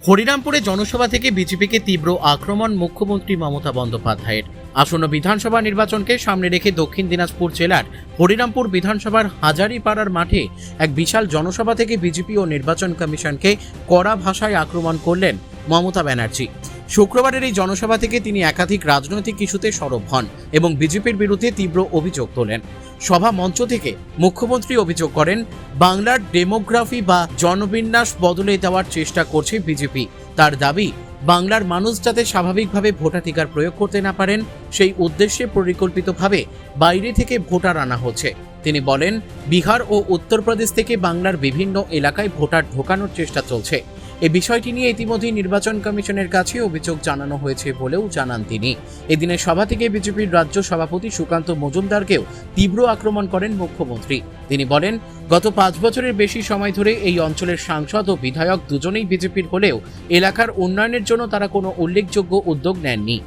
হরিরামপুরে জনসভা থেকে বিজেপিকে তীব্র আক্রমণ মুখ্যমন্ত্রী মমতা বন্দ্যোপাধ্যায়ের। আসন্ন বিধানসভা নির্বাচনকে সামনে রেখে দক্ষিণ দিনাজপুর জেলার হরিরামপুর বিধানসভার হাজারিপাড়ার মাঠে এক বিশাল জনসভা থেকে বিজেপি ও নির্বাচন কমিশনকে কড়া ভাষায় আক্রমণ করলেন মমতা ব্যানার্জি। শুক্রবারের এই জনসভা থেকে তিনি একাধিক রাজনৈতিক ইস্যুতে সরব হন এবং বিজেপির বিরুদ্ধে তীব্র অভিযোগ তোলেন। সভা মঞ্চ থেকে মুখ্যমন্ত্রী অভিযোগ করেন, বাংলার ডেমোগ্রাফি বা জনবিন্যাস বদলে দেওয়ার চেষ্টা করছে বিজেপি। তার দাবি, বাংলার মানুষ যাতে স্বাভাবিকভাবে ভোটাধিকার প্রয়োগ করতে না পারেন সেই উদ্দেশ্যে পরিকল্পিতভাবে বাইরে থেকে ভোটার আনা হচ্ছে। তিনি বলেন, বিহার ও উত্তরপ্রদেশ থেকে বাংলার বিভিন্ন এলাকায় ভোটার ঢোকানোর চেষ্টা চলছে। এই বিষয়টি নিয়ে ইতিমধ্যেই নির্বাচন কমিশনের কাছে অভিযোগ জানানো হয়েছে বলেও জানান তিনি। এদিনের সভা থেকে বিজেপির রাজ্য সভাপতি সুকান্ত মজুমদারকেও তীব্র আক্রমণ করেন মুখ্যমন্ত্রী। তিনি বলেন, গত 5 বছরের বেশি সময় ধরে এই অঞ্চলের সাংসদ ও বিধায়ক দুজনেই বিজেপির হলেও এলাকার উন্নয়নের জন্য তারা কোনো উল্লেখযোগ্য উদ্যোগ নেননি।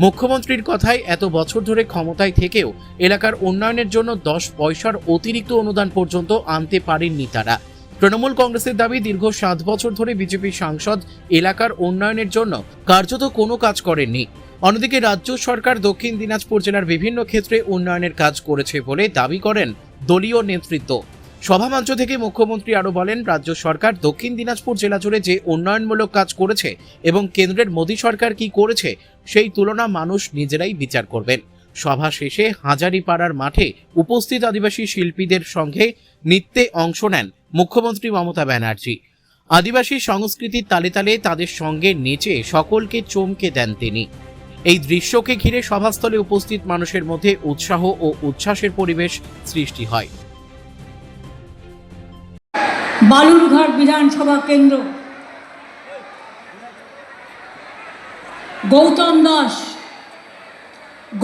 মুখ্যমন্ত্রীর কথায়, এত বছর ধরে ক্ষমতায় থেকেও এলাকার উন্নয়নের জন্য 10 পয়সার অতিরিক্ত অনুদান পর্যন্ত আনতে পারেননি তারা। তৃণমূল কংগ্রেসের দাবি, দীর্ঘ 7 বছর ধরে বিজেপির সাংসদ এলাকার উন্নয়নের জন্য কার্যত কোনো কাজ করেননি। অন্যদিকে রাজ্য সরকার দক্ষিণ দিনাজপুর জেলার বিভিন্ন ক্ষেত্রে উন্নয়নের কাজ করেছে বলে দাবি করেন দলীয় নেতৃত্ব। সভামঞ্চ থেকে মুখ্যমন্ত্রী আরও বলেন, রাজ্য সরকার দক্ষিণ দিনাজপুর জেলা জুড়ে যে উন্নয়নমূলক কাজ করেছে এবং কেন্দ্রের মোদী সরকার কি করেছে সেই তুলনা মানুষ নিজেরাই বিচার করবেন। সভা শেষে হাজারিপাড়ার মাঠে উপস্থিত আদিবাসী শিল্পীদের সঙ্গে নৃত্যে অংশ নেন মুখ্যমন্ত্রী মমতা ব্যানার্জি। আদিবাসী সংস্কৃতির তালে তালে তাদের সঙ্গে নেচে সকলকে চমকে দেন তিনি। এই দৃশ্যকে ঘিরে সভাস্থলে উপস্থিত মানুষের মধ্যে উৎসাহ ও উচ্ছ্বাসের পরিবেশ সৃষ্টি হয়। বালুরঘাট বিধানসভা কেন্দ্র, গৌতম দাস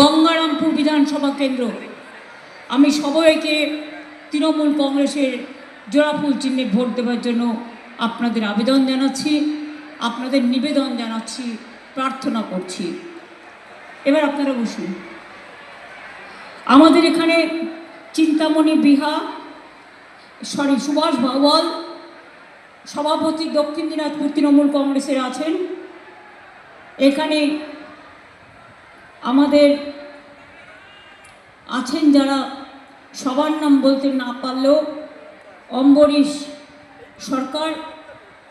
গঙ্গারামপুর বিধানসভা কেন্দ্র। আমি সবাইকে তৃণমূল কংগ্রেসের জোড়াফুল চিহ্নে ভোট দেওয়ার জন্য আপনাদের আবেদন জানাচ্ছি, আপনাদের নিবেদন জানাচ্ছি, প্রার্থনা করছি। এবার আপনারা বসুন। আমাদের এখানে চিন্তামণি সুভাষ ভাওয়াল সভাপতি দক্ষিণ দিনাজপুর তৃণমূল কংগ্রেসের আছেন। এখানে আমাদের আছেন যারা সবার নাম বলতে না পারলেও, অম্বরীশ সরকার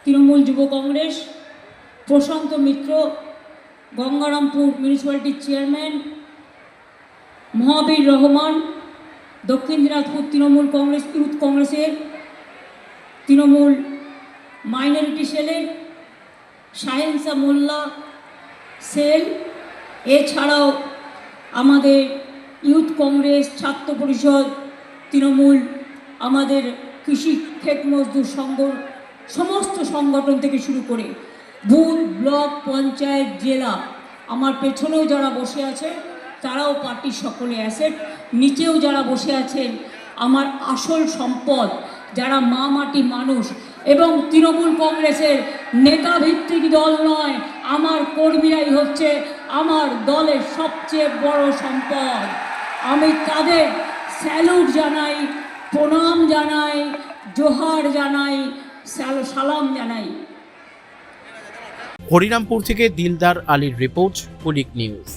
তৃণমূল যুব কংগ্রেস, প্রশান্ত মিত্র গঙ্গারামপুর মিউনিসিপ্যালিটির চেয়ারম্যান, মহাবীর রহমান দক্ষিণ দিনাজপুর তৃণমূল কংগ্রেস ইউথ কংগ্রেসের তৃণমূল মাইনরিটি সেলের, শাহেনশা মোল্লা সেল, এছাড়াও আমাদের ইউথ কংগ্রেস, ছাত্র পরিষদ, তৃণমূল, আমাদের কৃষি ক্ষেত মজদুর সংঘ, সমস্ত সংগঠন থেকে শুরু করে বুথ, ব্লক, পঞ্চায়েত, জেলা, আমার পেছনেও যারা বসে আছে তারাও পার্টির সকলে অ্যাসেট, নিচেও যারা বসে আছেন আমার আসল সম্পদ, যারা মা মাটি মানুষ এবং তৃণমূল কংগ্রেসের নেতাভিত্তিক দল নয়, আমার কর্মীরাই হচ্ছে আমার দলের সবচেয়ে বড় সম্পদ। আমি তাদের স্যালুট জানাই, প্রণাম জানাই, জোহার জানাই, সালাম জানাই। হরিরামপুর থেকে দিলদার আলীর রিপোর্ট, কুলিক নিউজ।